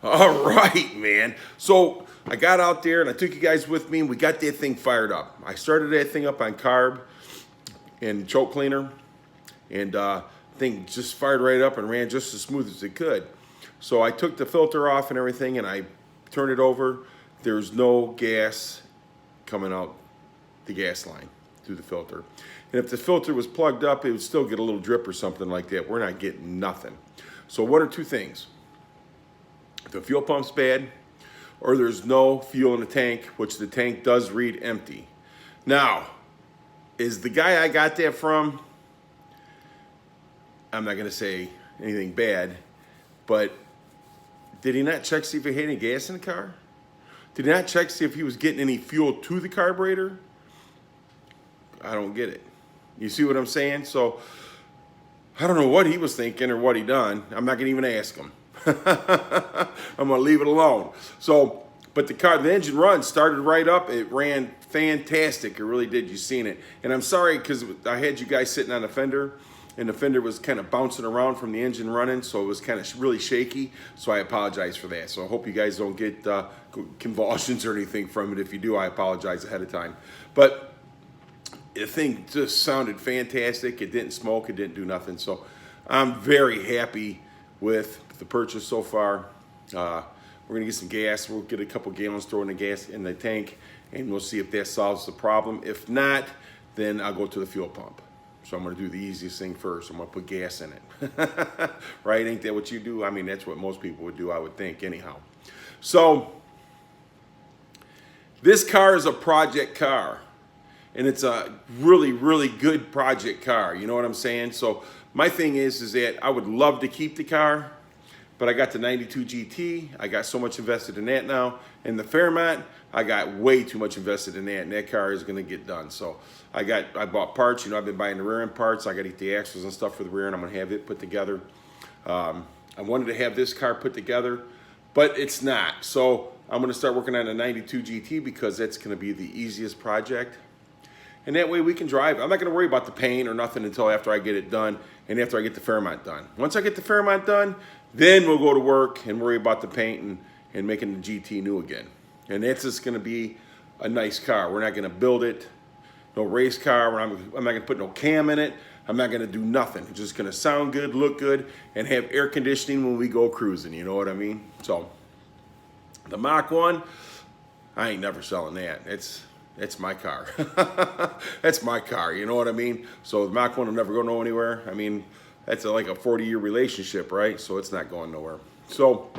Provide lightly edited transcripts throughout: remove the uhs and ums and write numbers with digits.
All right, man. So I got out there and I took you guys with me and we got that thing fired up. I started that thing up on carb and choke cleaner, and thing just fired right up and ran just as smooth as it could. So I took the filter off and everything and I turned it over. There's no gas coming out the gas line through the filter. And if the filter was plugged up, it would still get a little drip or something like that. We're not getting nothing. So one or two things. The fuel pump's bad, or there's no fuel in the tank, which the tank does read empty. Now, is the guy I got that from, I'm not going to say anything bad, but did he not check to see if he had any gas in the car? Did he not check to see if he was getting any fuel to the carburetor? I don't get it. You see what I'm saying? So I don't know what he was thinking or what he done. I'm not going to even ask him. I'm going to leave it alone. So, but the engine run started right up. It ran fantastic. It really did. You seen it. And I'm sorry because I had you guys sitting on the fender, and the fender was kind of bouncing around from the engine running, so it was kind of really shaky. So I apologize for that. So I hope you guys don't get convulsions or anything from it. If you do, I apologize ahead of time. But the thing just sounded fantastic. It didn't smoke. It didn't do nothing. So I'm very happy with the purchase so far. We're gonna get some gas. We'll get a couple gallons thrown in the gas in the tank, and we'll see if that solves the problem. If not, then I'll go to the fuel pump. So I'm gonna do the easiest thing first. I'm gonna put gas in it. Right? Ain't that what you do? I mean, that's what most people would do, I would think, anyhow. So this car is a project car. And it's a really, really good project car. You know what I'm saying? So my thing is that I would love to keep the car, but I got the 92 GT. I got so much invested in that now. And the Fairmont, I got way too much invested in that, and that car is gonna get done. So I bought parts. You know, I've been buying the rear end parts. I gotta get the axles and stuff for the rear end. I'm gonna have it put together. I wanted to have this car put together, but it's not. So I'm gonna start working on a 92 GT because that's gonna be the easiest project. And that way we can drive. I'm not going to worry about the paint or nothing until after I get it done and after I get the Fairmont done. Once I get the Fairmont done, then we'll go to work and worry about the paint and making the GT new again. And that's just going to be a nice car. We're not going to build it, no race car. I'm not going to put no cam in it. I'm not going to do nothing. It's just going to sound good, look good, and have air conditioning when we go cruising. You know what I mean? So the Mach 1, I ain't never selling that. It's my car. That's my car, you know what I mean? So the Mach 1 will never go anywhere. I mean, that's like a 40-year relationship, right? So it's not going nowhere. So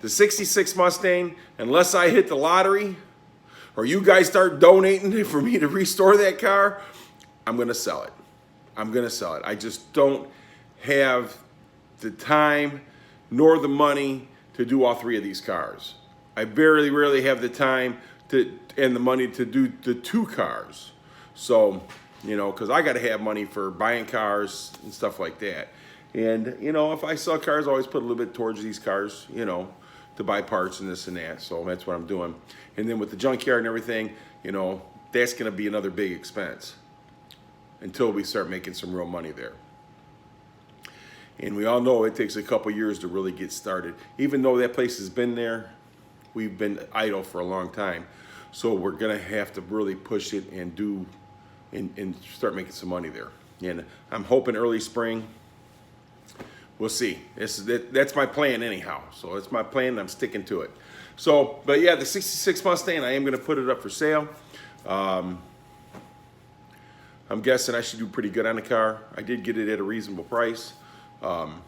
the 66 Mustang, unless I hit the lottery or you guys start donating for me to restore that car, I'm going to sell it. I'm going to sell it. I just don't have the time nor the money to do all three of these cars. I very rarely have the time and the money to do the two cars. So, you know, because I got to have money for buying cars and stuff like that. And, you know, if I sell cars, I always put a little bit towards these cars, you know, to buy parts and this and that. So that's what I'm doing. And then with the junkyard and everything, you know, that's going to be another big expense until we start making some real money there. And we all know it takes a couple years to really get started. Even though that place has been there, we've been idle for a long time. So we're gonna have to really push it and and start making some money there. And I'm hoping early spring. We'll see. That's my plan anyhow. So it's my plan and I'm sticking to it. So, but yeah, the 66 Mustang, I am gonna put it up for sale. I'm guessing I should do pretty good on the car. I did get it at a reasonable price. And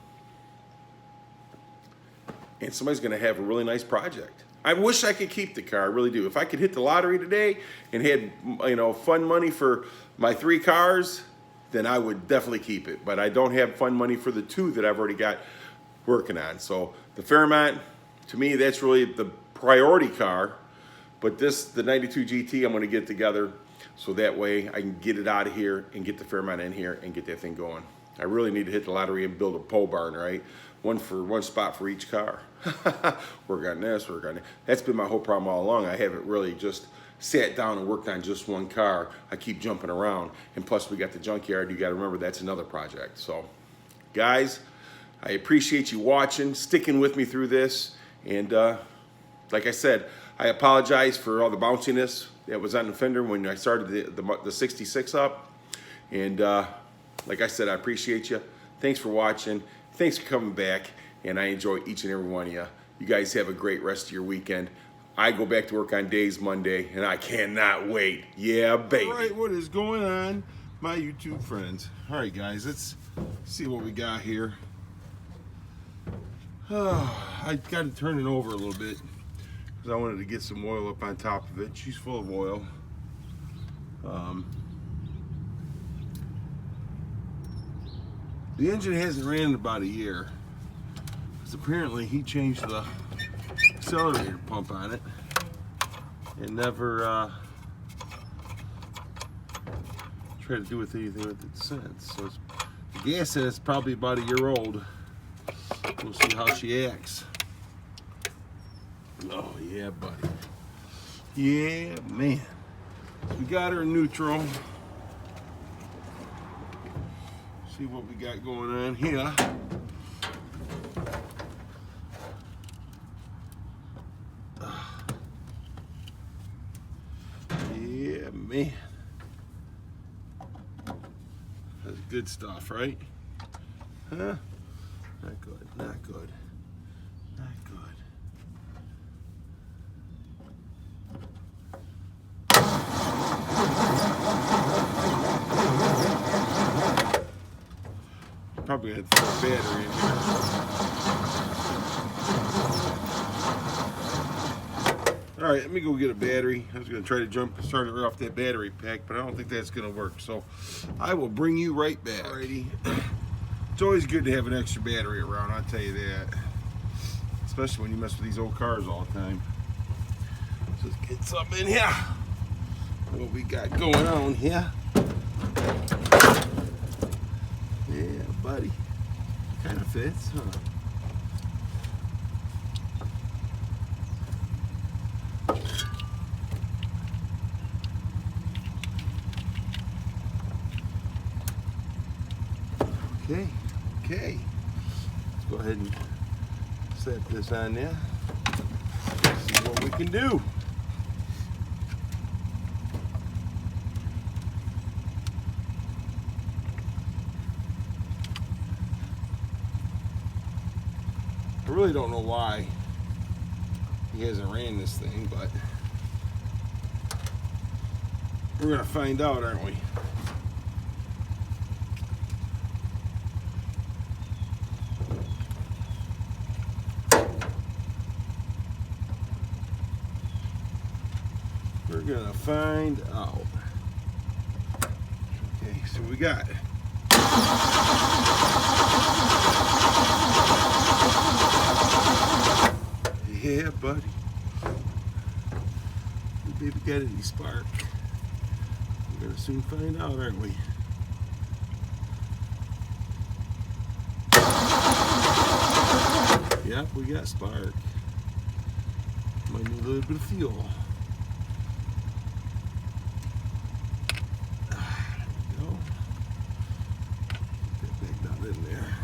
somebody's gonna have a really nice project. I wish I could keep the car, I really do. If I could hit the lottery today and had, you know, fund money for my three cars, then I would definitely keep it. But I don't have fund money for the two that I've already got working on. So the Fairmont, to me, that's really the priority car. But the 92 GT, I'm gonna get together so that way I can get it out of here and get the Fairmont in here and get that thing going. I really need to hit the lottery and build a pole barn, right? One spot for each car. Work on this, work on that. That's been my whole problem all along. I haven't really just sat down and worked on just one car. I keep jumping around. And plus we got the junkyard. You got to remember that's another project. So guys, I appreciate you watching, sticking with me through this. And like I said, I apologize for all the bounciness that was on the fender when I started the 66 up. And like I said, I appreciate you. Thanks for watching. Thanks for coming back. And I enjoy each and every one of you. You guys have a great rest of your weekend. I go back to work on days Monday, and I cannot wait. Yeah, baby. All right, what is going on, my YouTube friends? All right, guys, let's see what we got here. I got to turn it over a little bit because I wanted to get some oil up on top of it. She's full of oil. The engine hasn't ran in about a year because apparently he changed the accelerator pump on it and never tried to do anything with it since. So the gas says it's probably about a year old. We'll see how she acts. Oh yeah, buddy. Yeah, man. So we got her in neutral. See what we got going on here. Yeah, man. That's good stuff, right? Huh? Not good, not good, not good. Probably had to throw a battery in here. All right, let me go get a battery. I was gonna try to start it right off that battery pack, but I don't think that's gonna work. So I will bring you right back. Alrighty. It's always good to have an extra battery around, I'll tell you that. Especially when you mess with these old cars all the time. So let's get something in here. What we got going on here. Yeah, buddy. Kind of fits, huh? Okay, let's go ahead and set this on there. See what we can do. I really don't know why he hasn't ran this thing, but we're gonna find out, aren't we? We're gonna find out. Okay, so we got yeah, buddy. We maybe got any spark. We're gonna soon find out, aren't we? Yep, we got spark. Might need a little bit of fuel. In there.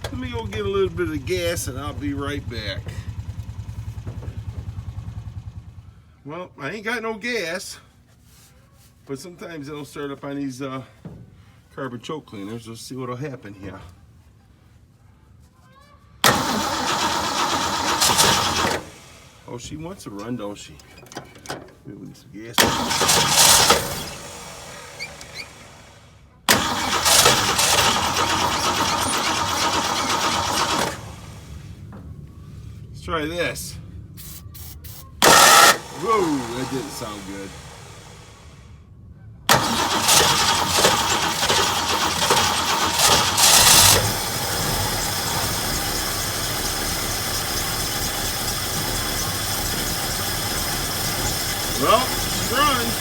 Let me go get a little bit of gas and I'll be right back. Well, I ain't got no gas. But sometimes it'll start up on these carbon choke cleaners. Let's see what'll happen here. Oh, she wants to run, don't she? Maybe we need some gas. Let's try this. Whoa, that didn't sound good. Well, she's running.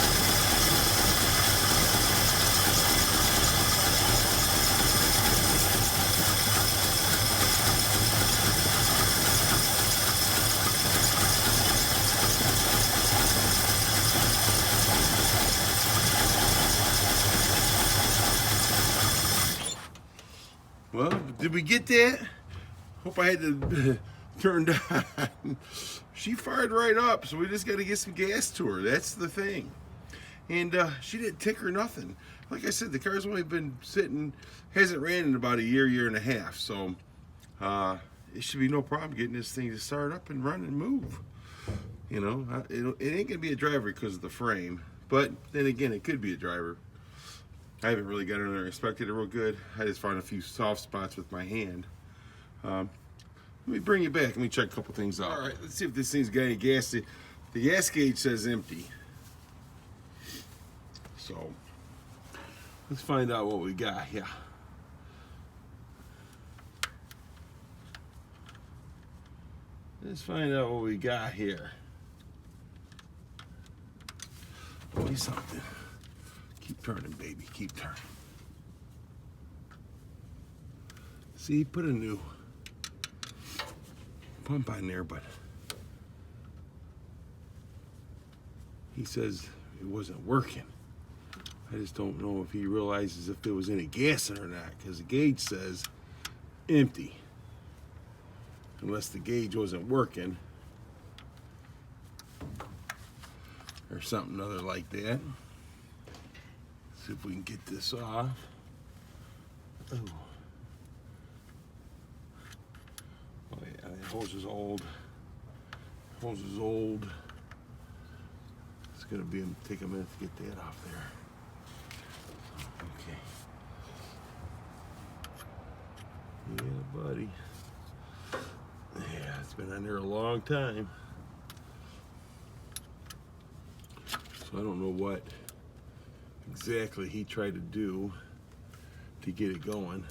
did we get that? Hope I had to turn down. She fired right up, so we just got to get some gas to her. That's the thing. And she didn't tick or nothing. Like I said, the car's only been sitting, hasn't ran in about a year and a half. So it should be no problem getting this thing to start up and run and move. You know, it ain't gonna be a driver because of the frame, but then again, it could be a driver. I haven't really got in there and inspected it real good. I just found a few soft spots with my hand. Let me bring you back. Let me check a couple things out. All right, let's see if this thing's got any gas. The gas gauge says empty. So let's find out what we got here. Let's find out what we got here. Give me something. Keep turning, baby. Keep turning. See, put a new pump on there, but he says it wasn't working. I just don't know if he realizes if there was any gas in it or not, because the gauge says empty. Unless the gauge wasn't working or something other like that. See if we can get this off. Oh, oh yeah, the hose is old. Hose is old. It's gonna take a minute to get that off there. Okay. Yeah, buddy. Yeah, it's been on there a long time. So I don't know what exactly he tried to do to get it going.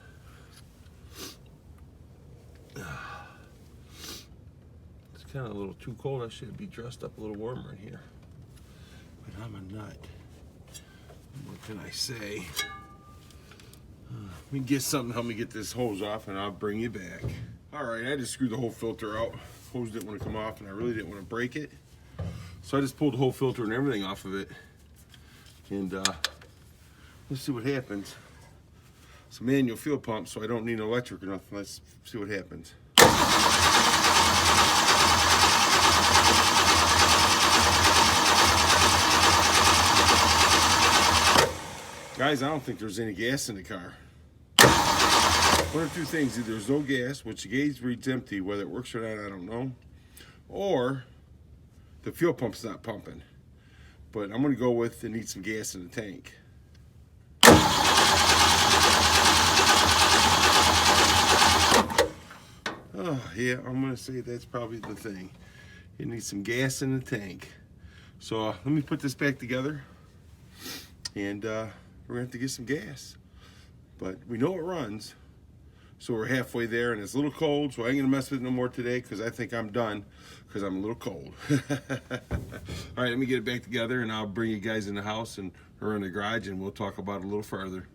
It's kind of a little too cold. I should be dressed up a little warmer in here. But I'm a nut. What can I say? Let me get something to help me get this hose off and I'll bring you back. All right, I just screwed the whole filter out. Hose didn't want to come off and I really didn't want to break it. So I just pulled the whole filter and everything off of it. And let's see what happens. It's a manual fuel pump, so I don't need an electric or nothing. Let's see what happens. Guys, I don't think there's any gas in the car. One of two things: either there's no gas, which the gauge reads empty, whether it works or not, I don't know, or the fuel pump's not pumping. But I'm gonna go with it needs some gas in the tank. Oh yeah, I'm gonna say that's probably the thing. It needs some gas in the tank. So let me put this back together, and we're gonna have to get some gas. But we know it runs. So we're halfway there, and it's a little cold, so I ain't gonna mess with it no more today because I think I'm done because I'm a little cold. All right, let me get it back together, and I'll bring you guys in the house or in the garage, and we'll talk about it a little further.